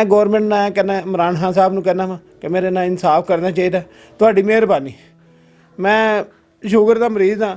ਮੈਂ ਗੌਰਮੈਂਟ ਨਾਲ ਕਹਿੰਦਾ, ਇਮਰਾਨ ਖਾਨ ਸਾਹਿਬ ਨੂੰ ਕਹਿੰਦਾ ਵਾ ਕਿ ਮੇਰੇ ਨਾਲ ਇਨਸਾਫ ਕਰਨਾ ਚਾਹੀਦਾ। ਤੁਹਾਡੀ ਮਿਹਰਬਾਨੀ। ਮੈਂ ਸ਼ੂਗਰ ਦਾ ਮਰੀਜ਼ ਹਾਂ,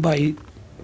22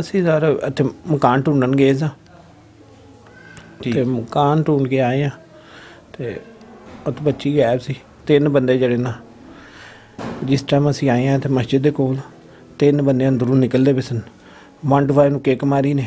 ਅਸੀਂ ਸਰ ਇੱਥੇ ਮਕਾਨ ਢੂੰਡਣ ਗਏ ਸਾਂ ਤੇ ਮਕਾਨ ਢੂੰਡ ਕੇ ਆਏ ਆ ਤੇ ਉੱਥੇ ਬੱਚੀ ਗਾਇਬ ਸੀ। 3 ਬੰਦੇ ਜਿਹੜੇ ਨਾ, ਜਿਸ ਟਾਈਮ ਅਸੀਂ ਆਏ ਆ ਤੇ ਮਸਜਿਦ ਦੇ ਕੋਲ 3 ਬੰਦੇ ਅੰਦਰੋਂ ਨਿਕਲਦੇ ਪਏ ਸਨ। ਮੰਡਵਾਏ ਨੂੰ ਕਿੱਕ ਮਾਰੀ ਨੇ,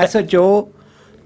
SHO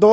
2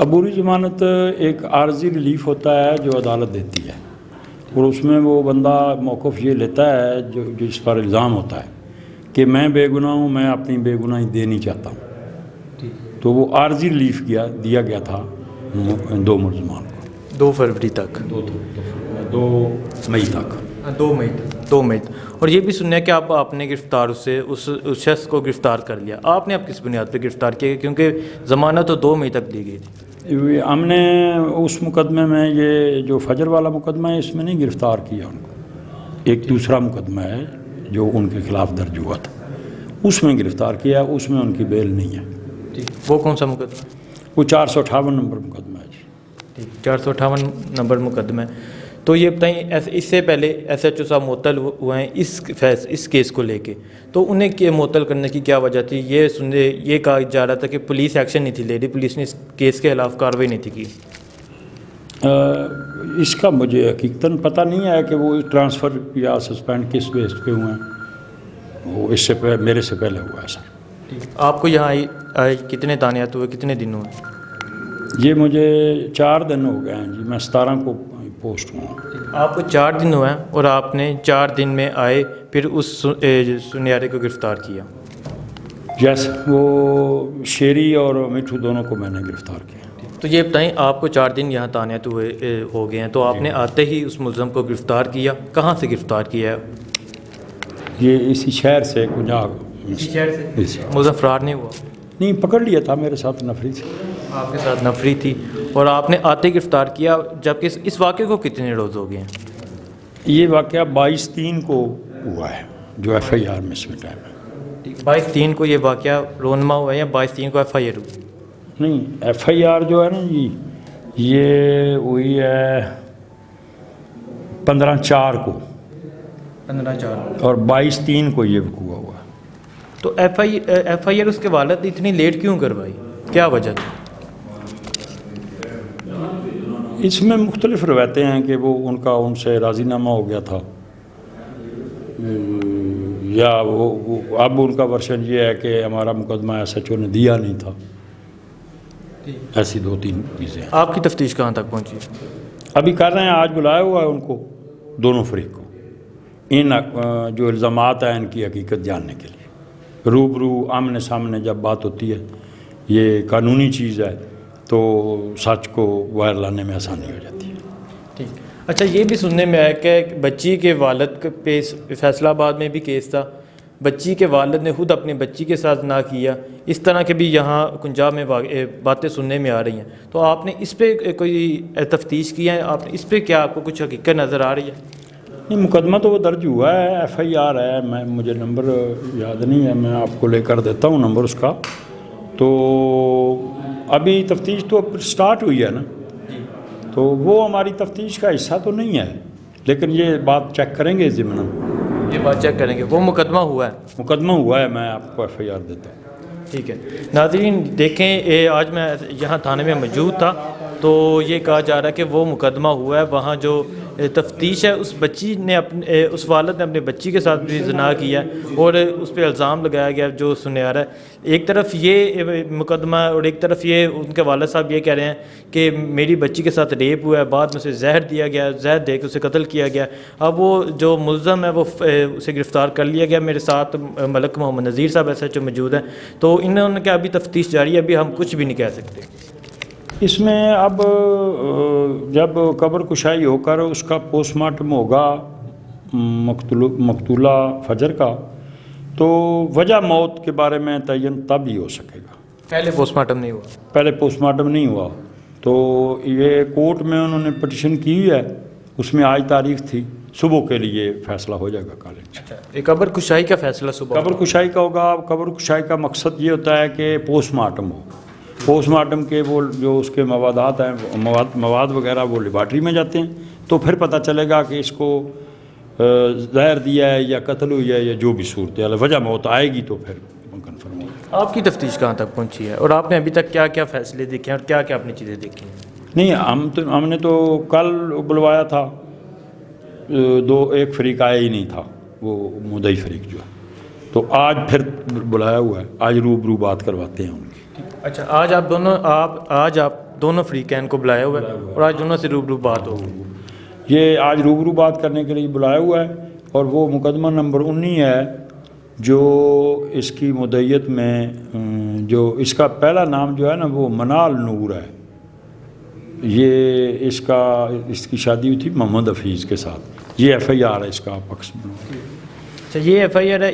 عبوری ضمانت ایک عارضی ریلیف ہوتا ہے جو عدالت دیتی ہے، اور اس میں وہ بندہ موقف یہ لیتا ہے جو اس پر الزام ہوتا ہے کہ میں بے گناہ ہوں، میں اپنی بے گناہی دے نہیں چاہتا ہوں، تو وہ عارضی ریلیف دیا گیا تھا 2 ملزمان کو 2 فروری تک، 2 مئی تک 2 مئی اور یہ بھی سننا ہے کہ آپ نے گرفتار اس شخص کو گرفتار کر لیا، آپ نے اب کس بنیاد پہ گرفتار کیا؟ کیونکہ ضمانت تو 2 مئی تک دی گئی تھی۔ ہم نے اس مقدمے میں، یہ جو فجر والا مقدمہ ہے، اس میں نہیں گرفتار کیا ان کو، ایک دوسرا مقدمہ ہے جو ان کے خلاف درج ہوا تھا، اس میں گرفتار کیا، اس میں ان کی بیل نہیں ہے۔ وہ کون سا مقدمہ؟ وہ 458 نمبر مقدمہ ہے جی۔ 458 نمبر مقدمہ ہے۔ تو یہ بتائیں، اس سے پہلے ایس ایچ او صاحب معطل ہوئے ہیں اس کیس کو لے کے، تو انہیں معطل کرنے کی کیا وجہ تھی؟ یہ کہا جا رہا تھا کہ پولیس ایکشن نہیں تھی لے رہی، پولیس نے اس کیس کے خلاف کارروائی نہیں تھی کی۔ اس کا مجھے حقیقتاً پتہ نہیں ہے کہ وہ ٹرانسفر یا سسپینڈ کس بیس پہ ہوئے ہیں، وہ اس سے میرے سے پہلے ہوا ہے سر۔ آپ کو یہاں آئے کتنے تعینات ہوئے، کتنے دن ہوئے؟ یہ مجھے 4 دن ہو گئے ہیں جی، میں 17 کو پوسٹ ہوا ہوں۔ آپ کو 4 دن ہوئے ہیں اور آپ نے 4 دن میں آئے پھر اس سنیارے کو گرفتار کیا؟ یس، وہ شیری اور مٹھو دونوں کو میں نے گرفتار کیا۔ تو یہ بتائیں، آپ کو 4 دن یہاں تعینات ہو گئے ہیں، تو آپ نے آتے ہی اس ملزم کو گرفتار کیا، کہاں سے گرفتار کیا ہے؟ یہ اسی شہر سے کنجاگ شہر سے؟ ملزم فرار نہیں ہوا؟ نہیں، پکڑ لیا تھا، میرے ساتھ نفری تھی۔ آپ کے ساتھ نفری تھی اور آپ نے آتے گرفتار کیا، جبکہ اس واقعے کو کتنے روز ہو گئے ہیں؟ یہ واقعہ 22/3 کو ہوا ہے، جو ایف آئی آر میں سبمٹ ہے۔ 22/3 کو یہ واقعہ رونما ہوا ہے یا 22/3 کو ایف آئی آر ہوئی؟ نہیں، ایف آئی آر جو ہے نا جی، یہ ہوئی ہے 15/4 کو 15/4 اور 22/3 کو یہ وقوع ہوا۔ تو ایف آئی آر اس کے والد نے اتنی لیٹ کیوں کروائی، کیا وجہ تھی؟ اس میں مختلف روایتیں ہیں کہ وہ ان سے راضی نامہ ہو گیا تھا، یا وہ اب ان کا ورشن یہ ہے کہ ہمارا مقدمہ ایس ایچ او نے دیا نہیں تھا، ایسی 2-3 چیزیں ہیں۔ آپ کی تفتیش کہاں تک پہنچی؟ ابھی کر رہے ہیں، آج بلایا ہوا ہے ان کو، دونوں فریق کو، ان جو الزامات ہیں ان کی حقیقت جاننے کے لیے۔ روبرو آمنے سامنے جب بات ہوتی ہے، یہ قانونی چیز ہے، تو سچ کو باہر لانے میں آسانی ہو جاتی ہے۔ ٹھیک۔ اچھا، یہ بھی سننے میں آیا کہ بچی کے والد پہ فیصلہ آباد میں بھی کیس تھا، بچی کے والد نے خود اپنی بچی کے ساتھ نہ کیا، اس طرح کے بھی یہاں پنجاب میں باتیں سننے میں آ رہی ہیں، تو آپ نے اس پہ کوئی تفتیش کی ہے؟ آپ نے اس پہ کیا آپ کو کچھ حقیقت نظر آ رہی ہے؟ نہیں، مقدمہ تو وہ درج ہوا ہے، ایف آئی آر ہے، مجھے نمبر یاد نہیں ہے، میں آپ کو لے کر دیتا ہوں نمبر اس کا۔ تو ابھی تفتیش تو سٹارٹ ہوئی ہے نا، تو وہ ہماری تفتیش کا حصہ تو نہیں ہے، لیکن یہ بات چیک کریں گے ضمن، یہ بات چیک کریں گے، وہ مقدمہ ہوا ہے؟ مقدمہ ہوا ہے، میں آپ کو ایف آئی آر دیتا ہوں۔ ٹھیک ہے ناظرین، دیکھیں آج میں یہاں تھانے میں موجود تھا، تو یہ کہا جا رہا ہے کہ وہ مقدمہ ہوا ہے، وہاں جو تفتیش ہے، اس بچی نے اس والد نے اپنے بچی کے ساتھ بھی زنا کیا اور اس پہ الزام لگایا گیا جو سنیارا ہے۔ ایک طرف یہ مقدمہ اور ایک طرف یہ ان کے والد صاحب یہ کہہ رہے ہیں کہ میری بچی کے ساتھ ریپ ہوا ہے، بعد میں اسے زہر دیا گیا، زہر دے کے اسے قتل کیا گیا۔ اب وہ جو ملزم ہے وہ اسے گرفتار کر لیا گیا۔ میرے ساتھ ملک محمد نذیر صاحب ایس ایچ او موجود ہیں، تو انہوں نے کہا ابھی تفتیش جاری ہے، ابھی ہم کچھ بھی نہیں کہہ سکتے۔ اس میں اب جب قبر کشائی ہو کر اس کا پوسٹ مارٹم ہوگا مقتولہ فجر کا، تو وجہ موت کے بارے میں تعین تب ہی ہو سکے گا۔ پہلے پوسٹ مارٹم نہیں ہوا؟ پہلے پوسٹ مارٹم نہیں ہوا، تو یہ کورٹ میں انہوں نے پٹیشن کی ہوئی ہے، اس میں آج تاریخ تھی، صبح کے لیے فیصلہ ہو جائے گا کالج۔ قبر کشائی کا فیصلہ صبح؟ قبر کشائی کا ہوگا۔ قبر کشائی کا مقصد یہ ہوتا ہے کہ پوسٹ مارٹم ہو، پوسٹ مارٹم کے وہ جو اس کے موادات ہیں، مواد وغیرہ وہ لیبارٹری میں جاتے ہیں، تو پھر پتہ چلے گا کہ اس کو زہر دیا ہے یا قتل ہوئی ہے یا جو بھی صورتحال ہے، وجہ موت آئے گی تو پھر کنفرم ہوگا۔ آپ کی تفتیش کہاں تک پہنچی ہے اور آپ نے ابھی تک کیا کیا فیصلے دیکھے ہیں اور کیا کیا اپنی چیزیں دیکھی ہیں؟ نہیں، ہم نے تو کل بلوایا تھا، ایک فریق آیا ہی نہیں تھا، وہ مدعی فریق جو ہے، تو آج پھر بلایا ہوا ہے، آج روبرو بات کرواتے ہیں ان کی۔ اچھا، آج آپ دونوں فریقین کو بلایا ہوا ہے اور آج دونوں سے روبرو بات ہوگی. یہ آج روبرو بات کرنے کے لیے بلایا ہوا ہے اور وہ مقدمہ نمبر 19 ہے جو اس کی مدعیت میں جو اس کا پہلا نام جو ہے نا وہ منال نور ہے. یہ اس کی شادی ہوئی تھی محمد حفیظ کے ساتھ. یہ ایف آئی آر ہے اس کا پکس میں. اچھا یہ ایف آئی آر ہے.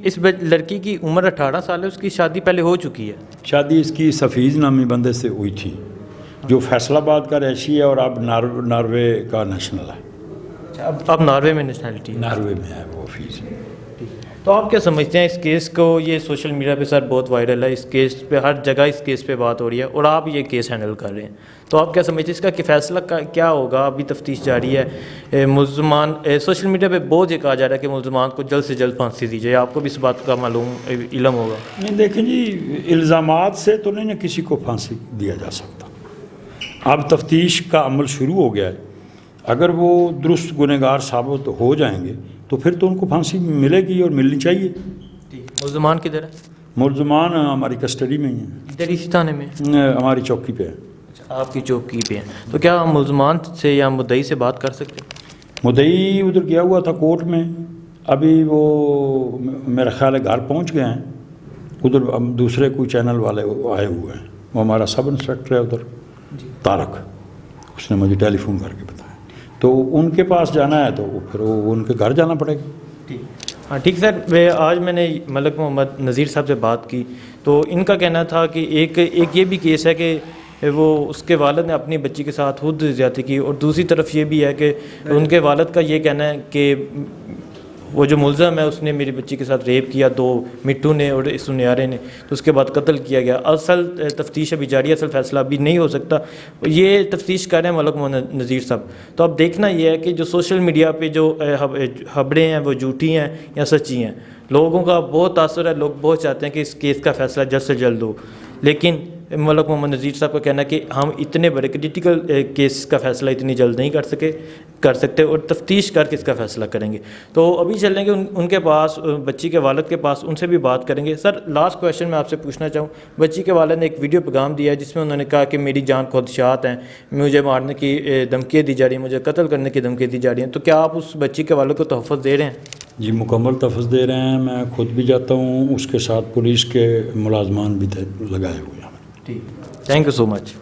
اس لڑکی کی عمر 18 سال ہے, اس کی شادی پہلے ہو چکی ہے. شادی اس کی سفیز نامی بندے سے ہوئی تھی جو فیصل آباد کا رہائشی ہے اور اب ناروے کا نیشنل ہے. اب ناروے میں نیشنلٹی ناروے میں ہے وہ حفیظ. تو آپ کیا سمجھتے ہیں اس کیس کو؟ یہ سوشل میڈیا پہ سر بہت وائرل ہے, اس کیس پہ ہر جگہ اس کیس پہ بات ہو رہی ہے اور آپ یہ کیس ہینڈل کر رہے ہیں, تو آپ کیا سمجھتے ہیں اس کا کہ فیصلہ کیا ہوگا؟ ابھی تفتیش جاری ہے. ملزمان سوشل میڈیا پہ بہت یہ کہا جا رہا ہے کہ ملزمان کو جلد سے جلد پھانسی دی جائے. آپ کو بھی اس بات کا علم ہوگا. نہیں دیکھیں جی, الزامات سے تو نہیں کسی کو پھانسی دیا جا سکتا. اب تفتیش کا عمل شروع ہو گیا ہے. اگر وہ درست گنہگار ثابت ہو جائیں گے تو پھر تو ان کو پھانسی ملے گی اور ملنی چاہیے. ملزمان کدھر ہے؟ ملزمان ہماری کسٹڈی میں ہی ہیں. ادھر اسی تھانے میں ہماری چوکی پہ ہے. آپ کی چوکی پہ ہیں, تو کیا ہم ملزمان سے یا مدعی سے بات کر سکتے ہیں؟ مدعی ادھر گیا ہوا تھا کورٹ میں, ابھی وہ میرا خیال ہے گھر پہنچ گئے ہیں. ادھر دوسرے کوئی چینل والے آئے ہوئے ہیں. وہ ہمارا سب انسپیکٹر ہے ادھر طارق, اس نے مجھے ٹیلی فون کر کے بتایا. تو ان کے پاس جانا ہے تو پھر وہ ان کے گھر جانا پڑے گا. ہاں ٹھیک سر. آج میں نے ملک محمد نذیر صاحب سے بات کی تو ان کا کہنا تھا کہ ایک یہ بھی کیس ہے کہ وہ اس کے والد نے اپنی بچی کے ساتھ خود زیادتی کی, اور دوسری طرف یہ بھی ہے کہ ان کے والد کا یہ کہنا ہے کہ وہ جو ملزم ہے اس نے میری بچی کے ساتھ ریپ کیا, 2 مٹھو نے اور سنیارے نے, تو اس کے بعد قتل کیا گیا. اصل تفتیش ابھی جاری ہے, اصل فیصلہ ابھی نہیں ہو سکتا. یہ تفتیش کر رہے ہیں ملک محمد نذیر صاحب. تو اب دیکھنا یہ ہے کہ جو سوشل میڈیا پہ جو خبریں ہیں وہ جھوٹی ہیں یا سچی ہیں. لوگوں کا بہت تاثر ہے, لوگ بہت چاہتے ہیں کہ اس کیس کا فیصلہ جلد سے جلد ہو, لیکن ملک محمد نذیر صاحب کا کہنا ہے کہ ہم اتنے بڑے کرٹیکل کیس کا فیصلہ اتنی جلد نہیں کر سکتے اور تفتیش کر کے اس کا فیصلہ کریں گے. تو ابھی چلیں گے ان کے پاس, بچی کے والد کے پاس, ان سے بھی بات کریں گے. سر لاسٹ کویشچن میں آپ سے پوچھنا چاہوں, بچی کے والد نے ایک ویڈیو پیغام دیا ہے جس میں انہوں نے کہا کہ میری جان کو خدشات ہیں, مجھے مارنے کی دھمکیاں دی جا رہی ہیں, مجھے قتل کرنے کی دھمکیاں دی جا رہی ہیں. تو کیا آپ اس بچی کے والد کو تحفظ دے رہے ہیں؟ جی مکمل تحفظ دے رہے ہیں. میں خود بھی جاتا ہوں, اس کے ساتھ پولیس کے ملازمان بھی لگائے ہوئے ہیں. ٹھیک, تھینک یو سو مچ.